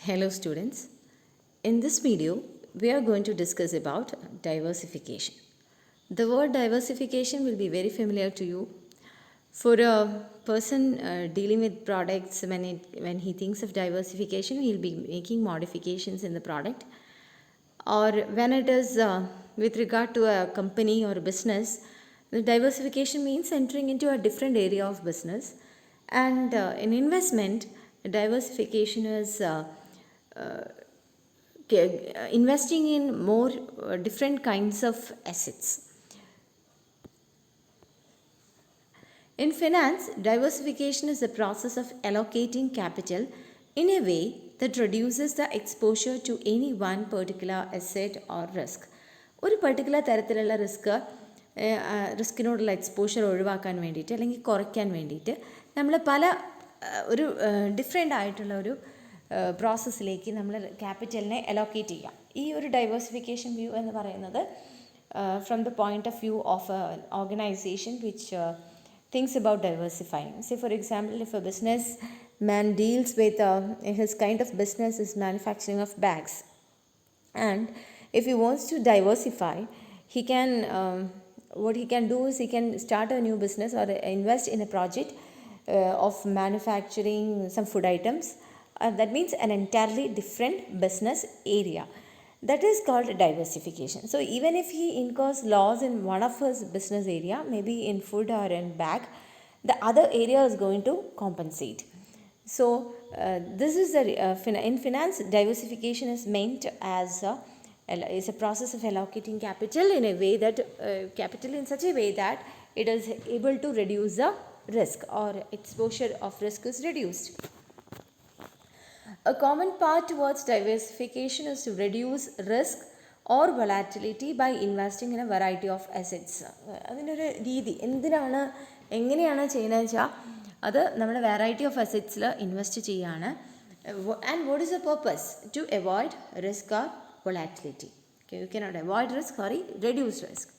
Hello students. In this video, we are going to discuss about diversification. The word diversification will be very familiar to you. For a person dealing with products, when he thinks of diversification, he'll be making modifications in the product. Or when it is with regard to a company or a business, the diversification means entering into a different area of business. And in investment, diversification is investing in more different kinds of assets. In finance, diversification is the process of allocating capital in a way that reduces the exposure to any one particular asset or risk. ഒരു particular തരത്തിലുള്ള റിസ്കിനോടുള്ള exposure ഒഴിവാക്കാൻ വേണ്ടിയിട്ട് അല്ലെങ്കിൽ കുറയ്ക്കാൻ വേണ്ടിയിട്ട് നമ്മൾ പല ഒരു ഡിഫറെൻ്റ് ആയിട്ടുള്ള ഒരു പ്രോസസ്സിലേക്ക് നമ്മൾ ക്യാപിറ്റലിനെ അലോക്കേറ്റ് ചെയ്യാം. ഈ ഒരു ഡൈവേഴ്സിഫിക്കേഷൻ വ്യൂ എന്ന് പറയുന്നത് from the point of view of organisation which thinks about diversifying. Say for example, if a businessman deals with his kind of business is manufacturing of bags, and if he wants to diversify, he can what he can do is he can start a new business or invest in a project of manufacturing some food items. That means an entirely different business area. That is called diversification. So even if he incurs loss in one of his business area, maybe in food or in bag, the other area is going to compensate. So this is in finance, diversification is meant as is a process of allocating capital in a way that capital in such a way that it is able to reduce the risk, or exposure of risk is reduced. A common path towards diversification is to reduce risk or volatility by investing in a variety of assets. അതിനൊരു രീതി എങ്ങനെയാണ് ചെയ്യുന്നതെന്ന് വെച്ചാൽ അത് നമ്മുടെ variety of അസറ്റ്സിൽ invest ചെയ്യാണ്. And what is the purpose? To avoid risk or volatility. You cannot avoid risk or reduce risk.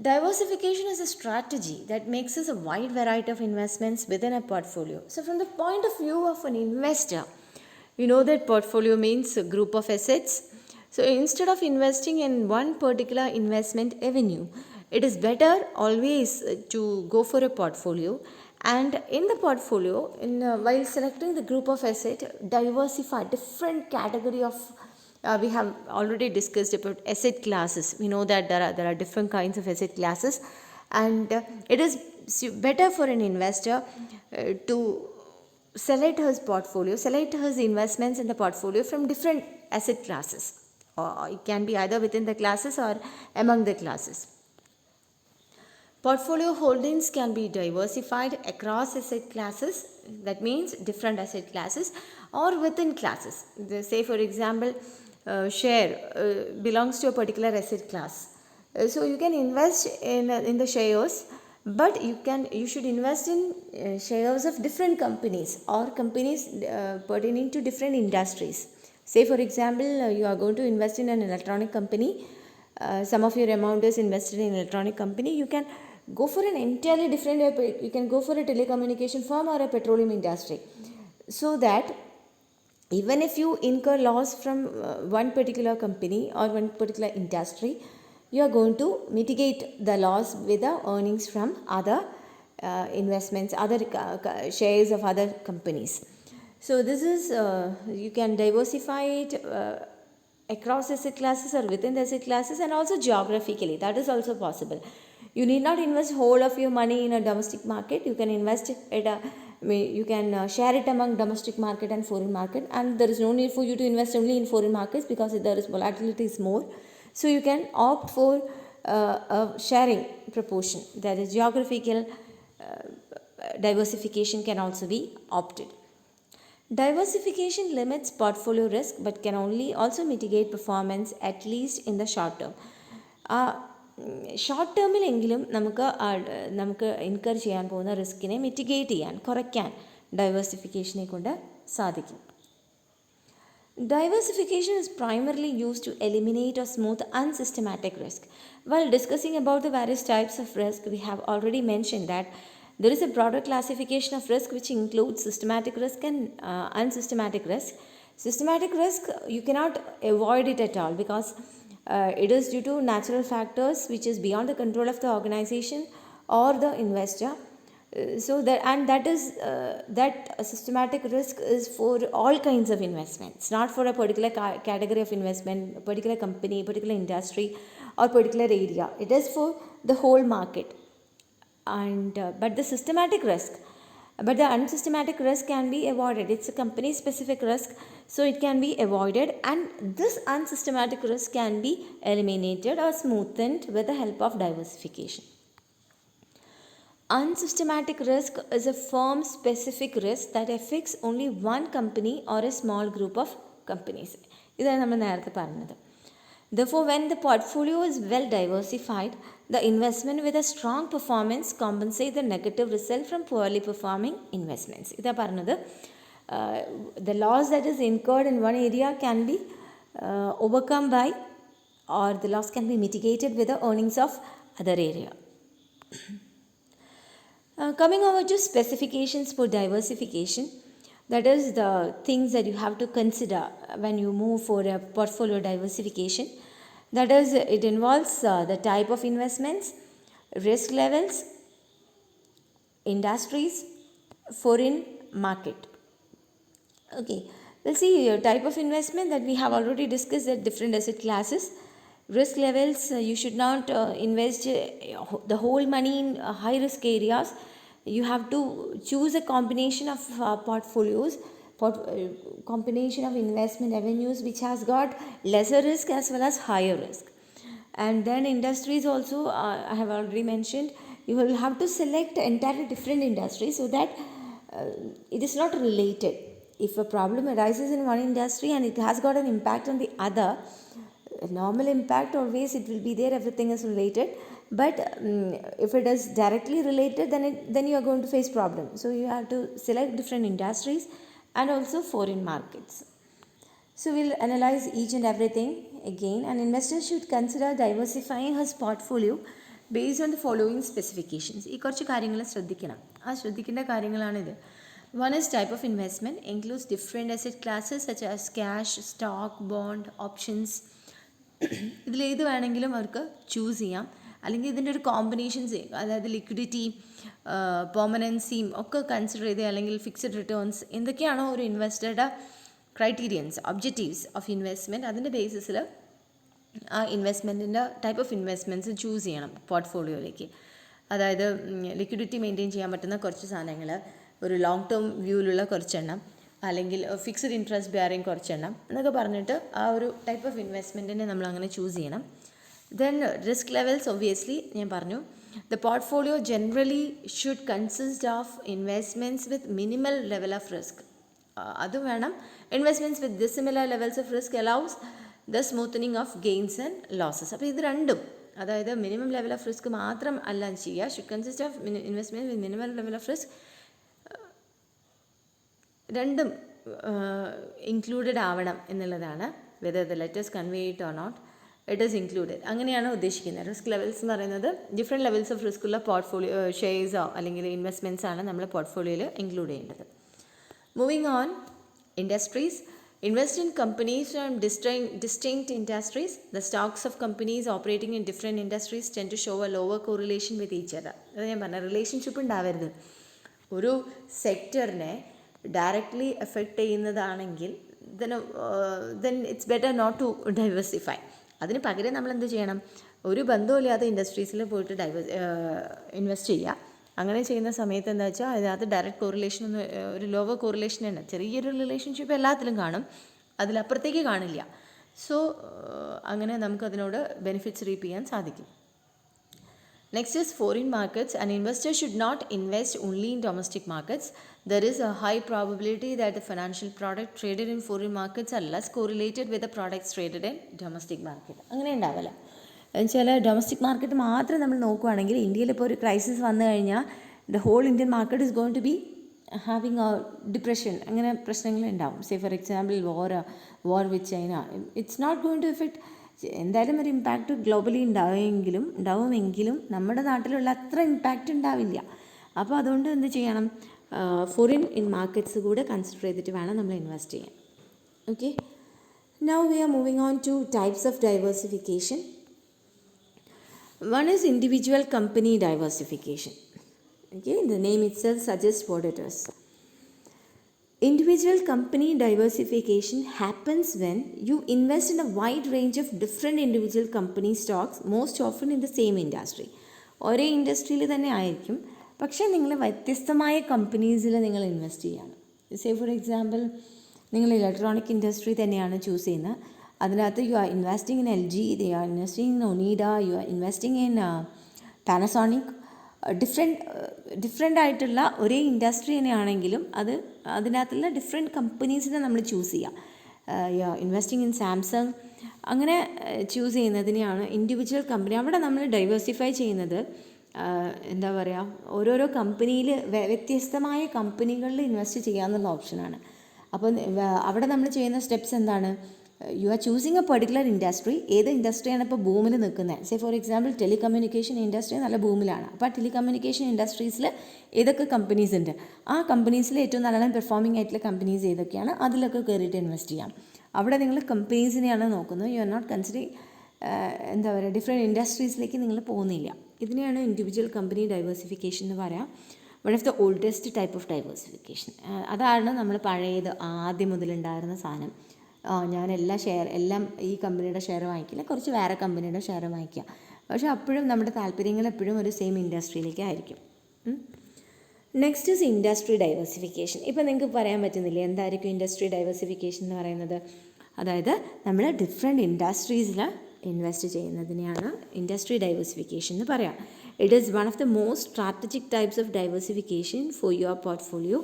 Diversification is a strategy that makes us a wide variety of investments within a portfolio. So from the point of view of an investor, you know that portfolio means a group of assets. So instead of investing in one particular investment avenue, it is better always to go for a portfolio. And in the portfolio, while selecting the group of assets, diversify different category of we have already discussed about asset classes. We know that there are different kinds of asset classes, and it is better for an investor to select his investments in the portfolio from different asset classes. It can be either within the classes or among the classes. Portfolio holdings can be diversified across asset classes, that means different asset classes, or within classes. Say for example, share belongs to a particular asset class. So you can invest in the shares, but you should invest in shares of different companies or companies pertaining to different industries. Say for example, you are going to invest in an electronic company. Some of your amount is invested in electronic company. You can go for an entirely different, you can go for a telecommunication firm or a petroleum industry, so that even if you incur loss from one particular company or one particular industry, you are going to mitigate the loss with the earnings from other investments, other shares of other companies. So this is you can diversify it across asset classes or within the asset classes, and also geographically. That is also possible. You need not invest whole of your money in a domestic market. You can invest it you can share it among domestic market and foreign market, and there is no need for you to invest only in foreign markets because there is volatility is more. So you can opt for a sharing proportion, that is geographical diversification can also be opted. Diversification limits portfolio risk but can only also mitigate performance, at least in the short term. Short ടേമിലെങ്കിലും നമുക്ക് incur ചെയ്യാൻ പോകുന്ന റിസ്കിനെ mitigate ചെയ്യാൻ, കുറയ്ക്കാൻ ഡൈവേഴ്സിഫിക്കേഷനെ കൊണ്ട് സാധിക്കും. Diversification is primarily used to eliminate or smooth unsystematic risk. While discussing about the various types of risk, we have already mentioned that there is a broader classification of risk which includes systematic risk and unsystematic risk. Systematic risk, you cannot avoid it at all because it is due to natural factors which is beyond the control of the organization or the investor. That systematic risk is for all kinds of investments, not for a particular category of investment, particular company, particular industry, or particular area. It is for the whole market. And but the unsystematic risk can be avoided. It's a company specific risk, so it can be avoided, and this unsystematic risk can be eliminated or smoothened with the help of diversification. Unsystematic risk is a firm specific risk that affects only one company or a small group of companies. ഇതാണ് നമ്മൾ നേരത്തെ പറഞ്ഞത്. Therefore, when the portfolio is well diversified, the investment with a strong performance compensates the negative result from poorly performing investments. ഇതാ പറഞ്ഞത്. The loss that is incurred in one area can be overcome by, or the loss can be mitigated with the earnings of other area. Coming over to specifications for diversification, that is the things that you have to consider when you move for a portfolio diversification. That is, it involves the type of investments, risk levels, industries, foreign market. Okay, we'll see type of investment that we have already discussed at different asset classes. Risk levels, you should not invest the whole money in high risk areas. You have to choose a combination of portfolios, combination of investment avenues which has got lesser risk as well as higher risk. And then industries also, I have already mentioned, you will have to select entirely different industries so that it is not related. If a problem arises in one industry and it has got an impact on the other, normal impact always it will be there, everything is related. But if it is directly related, then you are going to face problems. So you have to select different industries and also foreign markets. So we'll analyze each and everything again. An investor should consider diversifying his portfolio based on the following specifications. ഈ കുറച്ച് കാര്യങ്ങൾ ശ്രദ്ധിക്കണം. ശ്രദ്ധിക്കേണ്ട കാര്യങ്ങളാണിത്. One is type of investment, includes different asset classes such as cash, stock, bond, options. ഇതിലേത് വേണമെങ്കിലും അവർക്ക് choose ചെയ്യാം, അല്ലെങ്കിൽ ഇതിൻ്റെ ഒരു കോമ്പിനേഷൻ ചെയ്യും. അതായത് ലിക്വിഡിറ്റി, പെർമനൻസിയും ഒക്കെ കൺസിഡർ ചെയ്ത്, അല്ലെങ്കിൽ ഫിക്സഡ് റിട്ടേൺസ്, എന്തൊക്കെയാണോ ഒരു ഇൻവെസ്റ്ററുടെ ക്രൈറ്റീരിയൻസ്, ഒബ്ജക്റ്റീവ്സ് ഓഫ് ഇൻവെസ്റ്റ്മെൻറ്റ്, അതിൻ്റെ ബേസിസിൽ ആ ഇൻവെസ്റ്റ്മെൻറ്റിൻ്റെ ടൈപ്പ് ഓഫ് ഇൻവെസ്റ്റ്മെൻറ്റ്സ് ചൂസ് ചെയ്യണം പോർട്ട്ഫോളിയോയിലേക്ക്. അതായത് ലിക്വിഡിറ്റി മെയിൻറ്റെയിൻ ചെയ്യാൻ പറ്റുന്ന കുറച്ച് സാധനങ്ങൾ, ഒരു ലോങ് ടേം വ്യൂവിലുള്ള കുറച്ചെണ്ണം, അല്ലെങ്കിൽ ഫിക്സഡ് ഇൻട്രസ്റ്റ് ബെയറിങ് കുറച്ചെണ്ണം എന്നൊക്കെ പറഞ്ഞിട്ട് ആ ഒരു ടൈപ്പ് ഓഫ് ഇൻവെസ്റ്റ്മെൻറ്റിനെ നമ്മൾ അങ്ങനെ ചൂസ് ചെയ്യണം. ദെൻ റിസ്ക് ലെവൽസ്, ഒബ്വിയസ്ലി ഞാൻ പറഞ്ഞു. The portfolio generally should consist of investments with minimal level of risk. അതും വേണം. Investments with dissimilar levels of risk allows the smoothening of gains and losses. അപ്പോൾ ഇത് രണ്ടും, അതായത് മിനിമം ലെവൽ ഓഫ് റിസ്ക് മാത്രം അല്ല ചെയ്യുക, should consist of investment with minimal level of risk, രണ്ടും ഇൻക്ലൂഡഡ് ആവണം എന്നുള്ളതാണ്. Whether the letters convey it or not, it is included. അങ്ങനെയാണ് ഉദ്ദേശിക്കുന്നത്. റിസ്ക് ലെവൽസ് എന്ന് പറയുന്നത് ഡിഫറെൻറ്റ് ലെവൽസ് ഓഫ് റിസ്ക് ഉള്ള പോർട്ട്ഫോളിയോ ഷെയർസോ അല്ലെങ്കിൽ ഇൻവെസ്റ്റ്മെൻറ്റ്സ് ആണ് നമ്മൾ പോർട്ട്ഫോളിയോയിൽ ഇൻക്ലൂഡ് ചെയ്യേണ്ടത്. Moving on, industries. Invest in companies from distinct industries. The stocks of companies operating in different industries tend to show a lower correlation with each other. അത് ഞാൻ പറഞ്ഞ റിലേഷൻഷിപ്പ് ഉണ്ടാവരുത്. ഒരു സെക്ടറിനെ ഡയറക്റ്റ്ലി എഫക്റ്റ് ചെയ്യുന്നതാണെങ്കിൽ then it's better not to diversify. അതിന് പകരം നമ്മൾ എന്ത് ചെയ്യണം, ഒരു ബന്ധമില്ലാത്ത ഇൻഡസ്ട്രീസിൽ പോയിട്ട് ഇൻവെസ്റ്റ് ചെയ്യുക. അങ്ങനെ ചെയ്യുന്ന സമയത്ത് എന്താ വെച്ചാൽ അതിനകത്ത് ഡയറക്റ്റ് കോറിലേഷൻ ഒന്നും, ഒരു ലോവർ കോറിലേഷൻ ഉണ്ട്. ചെറിയൊരു റിലേഷൻഷിപ്പ് എല്ലാത്തിലും കാണും, അതിലപ്പുറത്തേക്ക് കാണില്ല. സോ അങ്ങനെ നമുക്കതിനോട് ബെനിഫിറ്റ്സ് റീപ്പ് ചെയ്യാൻ സാധിക്കും. Next is foreign markets. An investor should not invest only in domestic markets. There is a high probability that the financial product traded in foreign markets are less correlated with the products traded in domestic market. അങ്ങനെ ഉണ്ടാവില്ല. എന്നുവെച്ചാൽ domestic market മാത്രം നമ്മൾ നോക്കുകയാണെങ്കിൽ ഇന്ത്യയിൽ ഇപ്പോൾ ഒരു crisis വന്നു കഴിഞ്ഞാൽ the whole Indian market is going to be having a depression, അങ്ങനെ പ്രശ്നങ്ങൾ ഉണ്ടാവും. Say for example war with China, it's not going to effect, എന്തായാലും ഒരു ഇമ്പാക്റ്റ് ഗ്ലോബലി ഉണ്ടാവുമെങ്കിലും നമ്മുടെ നാട്ടിലുള്ള അത്ര ഇമ്പാക്റ്റ് ഉണ്ടാവില്ല. അപ്പോൾ അതുകൊണ്ട് എന്ത് ചെയ്യണം, ഫോറിൻ മാർക്കറ്റ്സ് കൂടെ കൺസിഡർ ചെയ്തിട്ട് വേണം നമ്മൾ ഇൻവെസ്റ്റ് ചെയ്യാൻ. Okay. Now we are moving on to types of diversification. One is individual company diversification. Okay, the name itself suggests what it is. Individual company diversification happens when you invest in a wide range of different individual company stocks, most often in the same industry. ഒരേ ഇൻഡസ്ട്രിയിൽ തന്നെ ആയിരിക്കും, പക്ഷേ നിങ്ങൾ വ്യത്യസ്തമായ കമ്പനീസിൽ നിങ്ങൾ invest ചെയ്യണം. Say for example, നിങ്ങൾ ഇലക്ട്രോണിക് ഇൻഡസ്ട്രി തന്നെയാണ് ചൂസ് ചെയ്യുന്നത്. അതിനകത്ത് you are investing in LG, they are investing in Onida, you are investing in Panasonic. Different ആയിട്ടുള്ള ഒരേ ഇൻഡസ്ട്രി തന്നെയാണെങ്കിലും അതിനകത്തുള്ള ഡിഫറെൻറ്റ് കമ്പനീസിനെ നമ്മൾ ചൂസ് ചെയ്യുക. ഇൻവെസ്റ്റിംഗ് ഇൻ സാംസങ്, അങ്ങനെ ചൂസ് ചെയ്യുന്നതിനെയാണ് ഇൻഡിവിജ്വൽ കമ്പനി. അവിടെ നമ്മൾ ഡൈവേഴ്സിഫൈ ചെയ്യുന്നത് എന്താ പറയുക, ഓരോരോ കമ്പനിയിൽ വ്യത്യസ്തമായ കമ്പനികളിൽ ഇൻവെസ്റ്റ് ചെയ്യാമെന്നുള്ള ഓപ്ഷനാണ്. അപ്പോൾ അവിടെ നമ്മൾ ചെയ്യുന്ന സ്റ്റെപ്സ് എന്താണ്? You are choosing A particular industry. ഏത് ഇൻഡസ്ട്രിയാണ് ഇപ്പോൾ ബൂമിൽ നിൽക്കുന്നത്? Say for example, telecommunication industry നല്ല ബൂമിലാണ്. അപ്പോൾ ആ ടെലികമ്മ്യൂണിക്കേഷൻ ഇൻഡസ്ട്രീസിൽ ഏതൊക്കെ കമ്പനീസ് ഉണ്ട്, ആ കമ്പനീസിൽ ഏറ്റവും നല്ല പെർഫോമിംഗ് ആയിട്ടുള്ള കമ്പനീസ് ഏതൊക്കെയാണ്, അതിലൊക്കെ കയറിയിട്ട് ഇൻവെസ്റ്റ് ചെയ്യാം. അവിടെ നിങ്ങൾ കമ്പനീസിനെയാണ് നോക്കുന്നത്. യു ആർ നോട്ട് കൺസിഡറിങ് എന്താ പറയുക, ഡിഫറെൻറ്റ് ഇൻഡസ്ട്രീസിലേക്ക് നിങ്ങൾ പോകുന്നില്ല. ഇതിനെയാണ് ഇൻഡിവിജ്വൽ കമ്പനി ഡൈവേഴ്സിഫിക്കേഷൻ എന്ന് പറയാം. One of the oldest type of diversification. അതാണ് നമ്മൾ പഴയത് ആദ്യം മുതലുണ്ടായിരുന്ന സാധനം. ഞാൻ എല്ലാം ഈ കമ്പനിയുടെ ഷെയർ വാങ്ങിക്കില്ല, കുറച്ച് വേറെ കമ്പനിയുടെ ഷെയർ വാങ്ങിക്കുക. പക്ഷേ അപ്പോഴും നമ്മുടെ താല്പര്യങ്ങൾ എപ്പോഴും ഒരു സെയിം ഇൻഡസ്ട്രിയിലേക്കായിരിക്കും. Next is industry diversification. ഇപ്പോൾ നിങ്ങൾക്ക് പറയാൻ പറ്റുന്നില്ലേ എന്തായിരിക്കും ഇൻഡസ്ട്രി ഡൈവേഴ്സിഫിക്കേഷൻ എന്ന് പറയുന്നത്? അതായത് നമ്മൾ ഡിഫറെൻറ്റ് ഇൻഡസ്ട്രീസിൽ ഇൻവെസ്റ്റ് ചെയ്യുന്നതിനെയാണ് ഇൻഡസ്ട്രി ഡൈവേഴ്സിഫിക്കേഷൻ എന്ന് പറയാം. It is one of the most strategic types of diversification for your portfolio.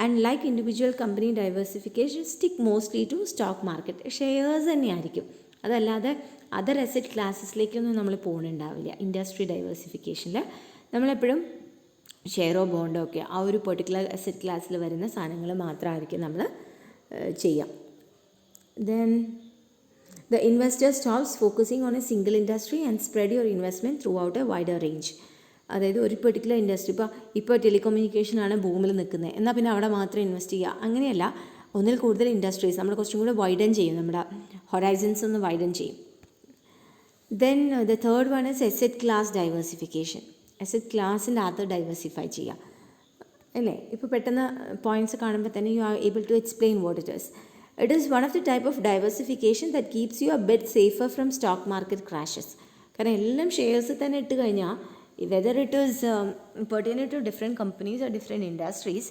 And like individual company diversification stick mostly to stock market. Shares തന്നെയായിരിക്കും, അതല്ലാതെ അതർ അസറ്റ് ക്ലാസ്സസിലേക്കൊന്നും നമ്മൾ പോകുന്നുണ്ടാവില്ല. ഇൻഡസ്ട്രി ഡൈവേഴ്സിഫിക്കേഷനിൽ നമ്മളെപ്പോഴും ഷെയറോ ബോണ്ടോ ഒക്കെ ആ ഒരു പെർട്ടിക്കുലർ അസറ്റ് ക്ലാസ്സിൽ വരുന്ന സാധനങ്ങൾ മാത്രമായിരിക്കും നമ്മൾ ചെയ്യാം. Then the investor stops focusing on a single industry and spread your investment throughout a wider range. അതായത് ഒരു പെർട്ടിക്കുലർ ഇൻഡസ്ട്രി, ഇപ്പോൾ ടെലികമ്മ്യൂണിക്കേഷനാണ് ബൂമിൽ നിൽക്കുന്നത്, എന്നാൽ പിന്നെ അവിടെ മാത്രം ഇൻവെസ്റ്റ് ചെയ്യുക, അങ്ങനെയല്ല. ഒന്നിൽ കൂടുതൽ ഇൻഡസ്ട്രീസ് നമ്മൾ കുറച്ചും കൂടെ വൈഡൻ ചെയ്യും, നമ്മുടെ ഹൊറൈസൺസ് ഒന്ന് വൈഡൻ ചെയ്യും. Then the third one is asset class diversification. Asset ക്ലാസിൻ്റെ അകത്ത് ഡൈവേഴ്സിഫൈ ചെയ്യുക, അല്ലേ? ഇപ്പോൾ പെട്ടെന്ന് പോയിൻറ്റ്സ് കാണുമ്പോൾ തന്നെ you are able to explain what it is. It is one of the type of diversification that keeps you a bit safer from stock market crashes. കാരണം എല്ലാം ഷെയർസ് തന്നെ ഇട്ട് കഴിഞ്ഞാൽ, whether it is pertaining to different companies or different industries,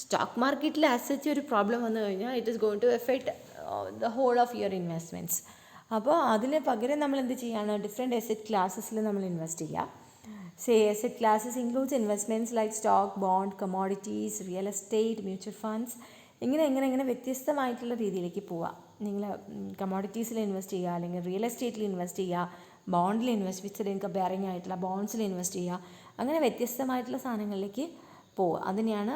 stock മാർക്കറ്റിൽ as such ഒരു problem വന്നു കഴിഞ്ഞാൽ it is going to effect the whole of your investments. അപ്പോൾ അതിന് പകരം നമ്മൾ എന്ത് ചെയ്യാണ്, ഡിഫറെൻറ്റ് അസറ്റ് ക്ലാസ്സസിൽ നമ്മൾ ഇൻവെസ്റ്റ് ചെയ്യുക. Say asset classes includes investments like stock, bond, commodities, real estate, mutual funds. ഇങ്ങനെ വ്യത്യസ്തമായിട്ടുള്ള രീതിയിലേക്ക് പോവാം. നിങ്ങൾ കമോഡിറ്റീസിൽ ഇൻവെസ്റ്റ് ചെയ്യുക, അല്ലെങ്കിൽ റിയൽ എസ്റ്റേറ്റിൽ ഇൻവെസ്റ്റ് ചെയ്യുക, ബോണ്ടിൽ ഇൻവെസ്റ്റ്, ഫിക്സഡ് ഇൻകം ബെയറിംഗ് ആയിട്ടുള്ള ബോണ്ട്സിൽ ഇൻവെസ്റ്റ് ചെയ്യുക, അങ്ങനെ വ്യത്യസ്തമായിട്ടുള്ള സാധനങ്ങളിലേക്ക് പോവുക. അതിനെയാണ്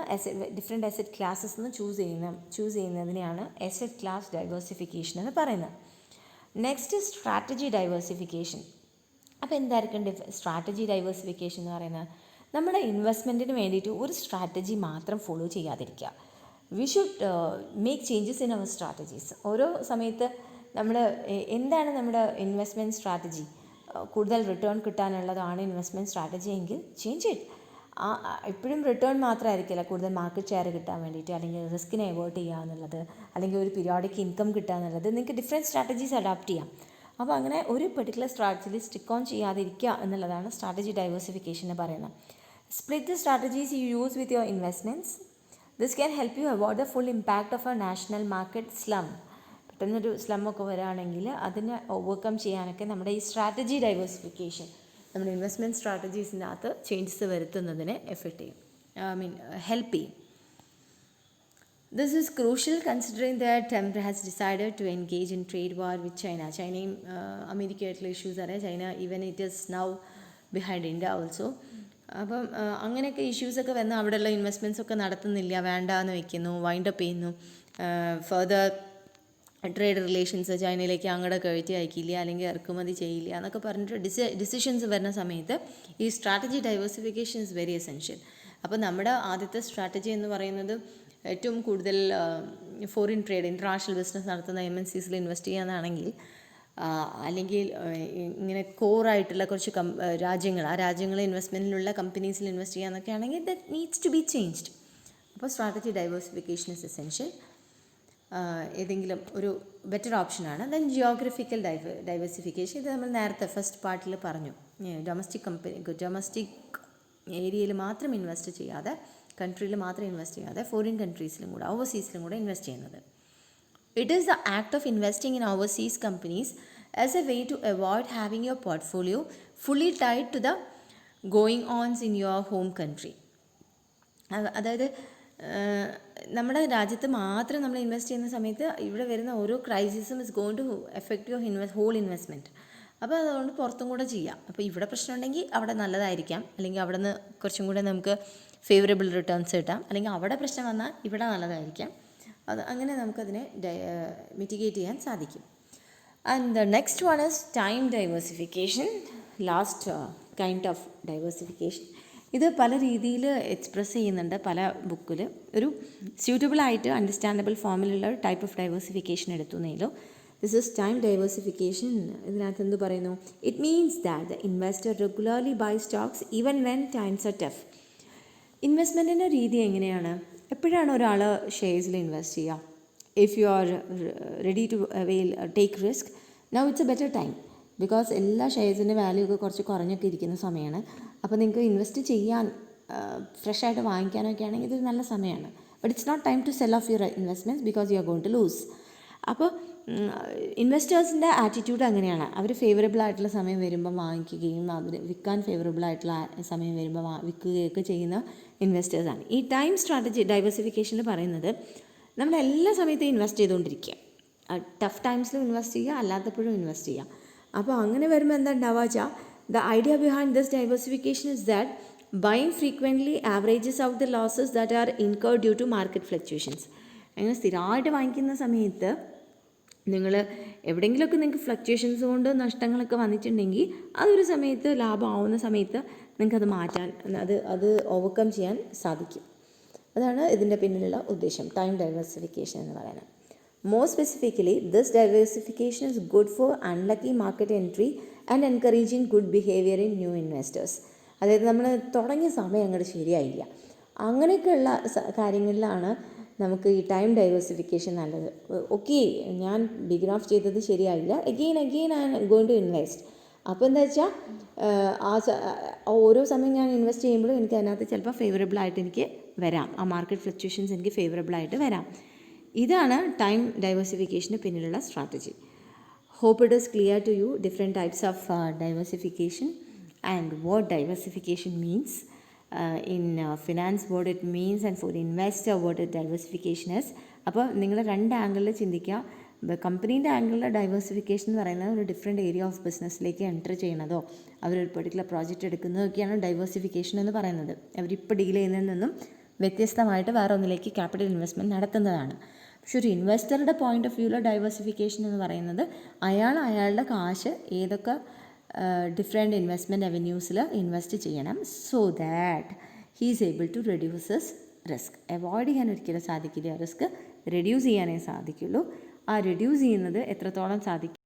ഡിഫറെൻറ്റ് അസറ്റ് ക്ലാസ്സസ് എന്ന് ചൂസ് ചെയ്യുന്നതിനെയാണ് അസറ്റ് ക്ലാസ് ഡൈവേഴ്സിഫിക്കേഷൻ എന്ന് പറയുന്നത്. Next strategy diversification. അപ്പോൾ എന്തായിരിക്കും സ്ട്രാറ്റജി ഡൈവേഴ്സിഫിക്കേഷൻ എന്ന് പറയുന്നത്? നമ്മുടെ ഇൻവെസ്റ്റ്മെൻറ്റിന് വേണ്ടിയിട്ട് ഒരു സ്ട്രാറ്റജി മാത്രം ഫോളോ ചെയ്യാതിരിക്കുക. We should make changes in our strategies. ഓരോ സമയത്ത് നമ്മൾ എന്താണ് നമ്മുടെ ഇൻവെസ്റ്റ്മെൻറ്റ് സ്ട്രാറ്റജി, കൂടുതൽ റിട്ടേൺ കിട്ടാനുള്ളതാണ് ഇൻവെസ്റ്റ്മെൻറ്റ് സ്ട്രാറ്റജി എങ്കിൽ ചേഞ്ച് ഇറ്റ്. എപ്പോഴും റിട്ടേൺ മാത്രമായിരിക്കില്ല, കൂടുതൽ മാർക്കറ്റ് ഷെയർ കിട്ടാൻ വേണ്ടിയിട്ട്, അല്ലെങ്കിൽ റിസ്കിനെ അവോയ്ഡ് ചെയ്യുക എന്നുള്ളത്, അല്ലെങ്കിൽ ഒരു പീരിയോഡിക് ഇൻകം കിട്ടുക എന്നുള്ളത്, നിങ്ങൾക്ക് ഡിഫറെൻറ്റ് സ്ട്രാറ്റജീസ് അഡാപ്റ്റ് ചെയ്യാം. അപ്പോൾ അങ്ങനെ ഒരു പെർട്ടിക്കുലർ സ്ട്രാറ്റജിയിൽ സ്റ്റിക്ക് ഓൺ ചെയ്യാതിരിക്കുക എന്നുള്ളതാണ് സ്ട്രാറ്റജി ഡൈവേഴ്സിഫിക്കേഷൻ എന്ന് പറയുന്നത്. Split the strategies you use with your investments. This can help you avoid the full impact of a national market slump. പെട്ടെന്നൊരു സ്ലമ്മൊക്കെ വരികയാണെങ്കിൽ അതിനെ ഓവർകം ചെയ്യാനൊക്കെ നമ്മുടെ ഈ സ്ട്രാറ്റജി ഡൈവേഴ്സിഫിക്കേഷൻ നമ്മുടെ ഇൻവെസ്റ്റ്മെൻറ്റ് സ്ട്രാറ്റജീസിൻ്റെ അകത്ത് ചേഞ്ചസ് വരുത്തുന്നതിനെ ഹെൽപ്പ് ചെയ്യും. This is crucial considering that Trump has decided to engage in trade war with China. ചൈനയും അമേരിക്കയായിട്ടുള്ള ഇഷ്യൂസ് അറിയാം. China even it is now behind India also. അപ്പം അങ്ങനെയൊക്കെ ഇഷ്യൂസൊക്കെ വന്ന് അവിടെയുള്ള ഇൻവെസ്റ്റ്മെൻറ്റ്സ് ഒക്കെ നടത്തുന്നില്ല, വേണ്ട എന്ന് വെക്കുന്നു, വൈൻഡപ്പ് ചെയ്യുന്നു. ഫർദർ ട്രേഡ് റിലേഷൻസ് ചൈനയിലേക്ക് അങ്ങോട്ട് കയറ്റി അയക്കില്ല, അല്ലെങ്കിൽ ഇറക്കുമതി ചെയ്യില്ല എന്നൊക്കെ പറഞ്ഞിട്ട് ഡിസിഷൻസ് വരുന്ന സമയത്ത് ഈ strategy diversification is very essential. അപ്പോൾ നമ്മുടെ ആദ്യത്തെ സ്ട്രാറ്റജി എന്ന് പറയുന്നത് ഏറ്റവും കൂടുതൽ ഫോറിൻ ട്രേഡ്, ഇൻ്റർനാഷണൽ ബിസിനസ് നടത്തുന്ന MNCസിൽ ഇൻവെസ്റ്റ് ചെയ്യാനാണെങ്കിൽ, അല്ലെങ്കിൽ ഇങ്ങനെ കോറായിട്ടുള്ള കുറച്ച് രാജ്യങ്ങൾ, ആ രാജ്യങ്ങളെ ഇൻവെസ്റ്റ്മെൻറ്റിലുള്ള കമ്പനീസിൽ ഇൻവെസ്റ്റ് ചെയ്യാന്നൊക്കെ ആണെങ്കിൽ that needs to be changed. അപ്പോൾ സ്ട്രാറ്റജി ഡൈവേഴ്സിഫിക്കേഷൻ ഇസ് എസെൻഷ്യൽ. ഏതെങ്കിലും ഒരു ബെറ്റർ ഓപ്ഷനാണ്. ദെൻ ജിയോഗ്രഫിക്കൽ ഡൈവേഴ്സിഫിക്കേഷൻ, ഇത് നമ്മൾ നേരത്തെ ഫസ്റ്റ് പാർട്ടിൽ പറഞ്ഞു. ഡൊമസ്റ്റിക് ഏരിയയിൽ മാത്രം ഇൻവെസ്റ്റ് ചെയ്യാതെ, കൺട്രിയിൽ മാത്രം ഇൻവെസ്റ്റ് ചെയ്യാതെ ഫോറിൻ കൺട്രീസിലും കൂടെ, ഓവർസീസിലും കൂടെ ഇൻവെസ്റ്റ് ചെയ്യുന്നത്. It is the act of investing in overseas companies as a way to avoid having your portfolio fully tied to the going-ons in your home country. അതായത് നമ്മുടെ രാജ്യത്ത് മാത്രം നമ്മൾ ഇൻവെസ്റ്റ് ചെയ്യുന്ന സമയത്ത് ഇവിടെ വരുന്ന ഓരോ ക്രൈസിസും is going to effect your whole investment. അപ്പോൾ അതുകൊണ്ട് പുറത്തും കൂടെ ചെയ്യാം. അപ്പോൾ ഇവിടെ പ്രശ്നം ഉണ്ടെങ്കിൽ അവിടെ നല്ലതായിരിക്കാം, അല്ലെങ്കിൽ അവിടെ നിന്ന് കുറച്ചും കൂടെ നമുക്ക് ഫേവറബിൾ റിട്ടേൺസ് കിട്ടാം, അല്ലെങ്കിൽ അവിടെ പ്രശ്നം വന്നാൽ ഇവിടെ നല്ലതായിരിക്കാം. അങ്ങനെ നമുക്കതിനെ മിറ്റിഗേറ്റ് ചെയ്യാൻ സാധിക്കും. And the next one is time diversification, last kind of diversification. ഇത് പല രീതിയിൽ എക്സ്പ്രസ് ചെയ്യുന്നുണ്ട് പല ബുക്കിൽ. ഒരു സ്യൂട്ടബിളായിട്ട് അണ്ടർസ്റ്റാൻഡബിൾ ഫോമിലുള്ള ടൈപ്പ് ഓഫ് ഡൈവേഴ്സിഫിക്കേഷൻ എടുത്തുന്നേലോ. This is time diversification. ഇതിനകത്ത് എന്ത് പറയുന്നു? It means that the investor regularly buy stocks even when times are tough. ഇൻവെസ്റ്റ്മെൻറ്റിൻ്റെ രീതി എങ്ങനെയാണ്? എപ്പോഴാണ് ഒരാൾ ഷെയർസിൽ ഇൻവെസ്റ്റ് ചെയ്യുക? If you are ready to take risk, now it's a better time. Because എല്ലാ ഷെയർസിൻ്റെ വാല്യൂ ഒക്കെ കുറച്ച് കുറഞ്ഞൊക്കെ ഇരിക്കുന്ന സമയമാണ്. അപ്പോൾ നിങ്ങൾക്ക് ഇൻവെസ്റ്റ് ചെയ്യാൻ, ഫ്രഷായിട്ട് വാങ്ങിക്കാനൊക്കെ ആണെങ്കിൽ ഇതൊരു നല്ല സമയമാണ്. But it's not time to sell off your investments because you are going to lose. അപ്പോൾ ഇൻവെസ്റ്റേഴ്സിൻ്റെ ആറ്റിറ്റ്യൂഡ് അങ്ങനെയാണ്. അവർ ഫേവറബിൾ ആയിട്ടുള്ള സമയം വരുമ്പോൾ വാങ്ങിക്കുകയും അവർ വിൽക്കാൻ ഫേവറബിൾ ആയിട്ടുള്ള സമയം വരുമ്പോൾ വിൽക്കുകയൊക്കെ ചെയ്യുന്ന ഇൻവെസ്റ്റേഴ്സാണ്. ഈ ടൈം സ്ട്രാറ്റജി ഡൈവേഴ്സിഫിക്കേഷനിൽ പറയുന്നത് നമ്മൾ എല്ലാ സമയത്തും ഇൻവെസ്റ്റ് ചെയ്തുകൊണ്ടിരിക്കുക, ടഫ് ടൈംസിലും ഇൻവെസ്റ്റ് ചെയ്യുക, അല്ലാത്തപ്പോഴും ഇൻവെസ്റ്റ് ചെയ്യുക. അപ്പോൾ അങ്ങനെ വരുമ്പോൾ എന്താ ഉണ്ടാവുക വെച്ചാൽ, the idea behind this diversification is that buying frequently averages out the losses that are incurred due to market fluctuations. അങ്ങനെ സ്ഥിരമായിട്ട് വാങ്ങിക്കുന്ന സമയത്ത് നിങ്ങൾ എവിടെയെങ്കിലുമൊക്കെ നിങ്ങൾക്ക് ഫ്ലക്ച്വേഷൻസ് കൊണ്ട് നഷ്ടങ്ങളൊക്കെ വന്നിട്ടുണ്ടെങ്കിൽ അതൊരു സമയത്ത് ലാഭമാവുന്ന സമയത്ത് നിങ്ങൾക്കത് മാറ്റാൻ, അത് ഓവർകം ചെയ്യാൻ സാധിക്കും. അതാണ് ഇതിൻ്റെ പിന്നിലുള്ള ഉദ്ദേശം, ടൈം ഡൈവേഴ്സിഫിക്കേഷൻ എന്ന് പറയുന്നത്. More specifically, this diversification is good for unlucky market entry and encouraging good behavior in new investors. അതായത് നമ്മൾ തുടങ്ങിയ സമയം അങ്ങോട്ട് ശരിയായില്ല, അങ്ങനെയൊക്കെയുള്ള കാര്യങ്ങളിലാണ് നമുക്ക് ഈ ടൈം ഡൈവേഴ്സിഫിക്കേഷൻ നല്ലത്. ഓക്കെ, ഞാൻ ബിഗിൻ ഓഫ് ചെയ്തത് ശരിയായില്ല, again I am going to invest. അപ്പോൾ എന്താ വെച്ചാൽ ഓരോ സമയം ഞാൻ ഇൻവെസ്റ്റ് ചെയ്യുമ്പോഴും എനിക്ക് അതിനകത്ത് ചിലപ്പോൾ ഫേവറബിളായിട്ട് എനിക്ക് വരാം, ആ മാർക്കറ്റ് ഫ്ലക്ച്വേഷൻസ് എനിക്ക് ഫേവറബിളായിട്ട് വരാം. ഇതാണ് ടൈം ഡൈവേഴ്സിഫിക്കേഷന് പിന്നിലുള്ള strategy. Hope it is clear to you different types of diversification and what diversification means in finance, what it means, and for investor what it diversification is. അപ്പോൾ നിങ്ങൾ രണ്ട് ആംഗിളിൽ ചിന്തിക്കുക. കമ്പനീൻ്റെ ആംഗിളിൽ ഡൈവേഴ്സിഫിക്കേഷൻ എന്ന് പറയുന്നത് ഒരു ഡിഫറെൻറ്റ് ഏരിയ ഓഫ് ബിസിനസ്സിലേക്ക് എൻ്റർ ചെയ്യണതോ അവരൊരു പെർട്ടിക്കുലർ പ്രോജക്റ്റ് എടുക്കുന്നതൊക്കെയാണ് ഡൈവേഴ്സിഫിക്കേഷൻ എന്ന് പറയുന്നത്. അവരിപ്പോൾ ഡീൽ ചെയ്യുന്നതിൽ നിന്നും വ്യത്യസ്തമായിട്ട് വേറെ ഒന്നിലേക്ക് ക്യാപിറ്റൽ ഇൻവെസ്റ്റ്മെൻറ്റ് നടത്തുന്നതാണ്. പക്ഷെ ഒരു ഇൻവെസ്റ്ററുടെ പോയിൻ്റ് ഓഫ് വ്യൂവിലെ ഡൈവേഴ്സിഫിക്കേഷൻ എന്ന് പറയുന്നത് അയാളുടെ കാശ് ഏതൊക്കെ ഡിഫറെൻറ്റ് ഇൻവെസ്റ്റ്മെൻറ്റ് അവന്യൂസിൽ ഇൻവെസ്റ്റ് ചെയ്യണം, so that he is able to reduce his risk. Avoid ചെയ്യാൻ ഒരിക്കലും സാധിക്കില്ല, റിസ്ക് റെഡ്യൂസ് ചെയ്യാനേ സാധിക്കുള്ളൂ. ആ റെഡ്യൂസ് ചെയ്യുന്നത് എത്രത്തോളം സാധിക്കും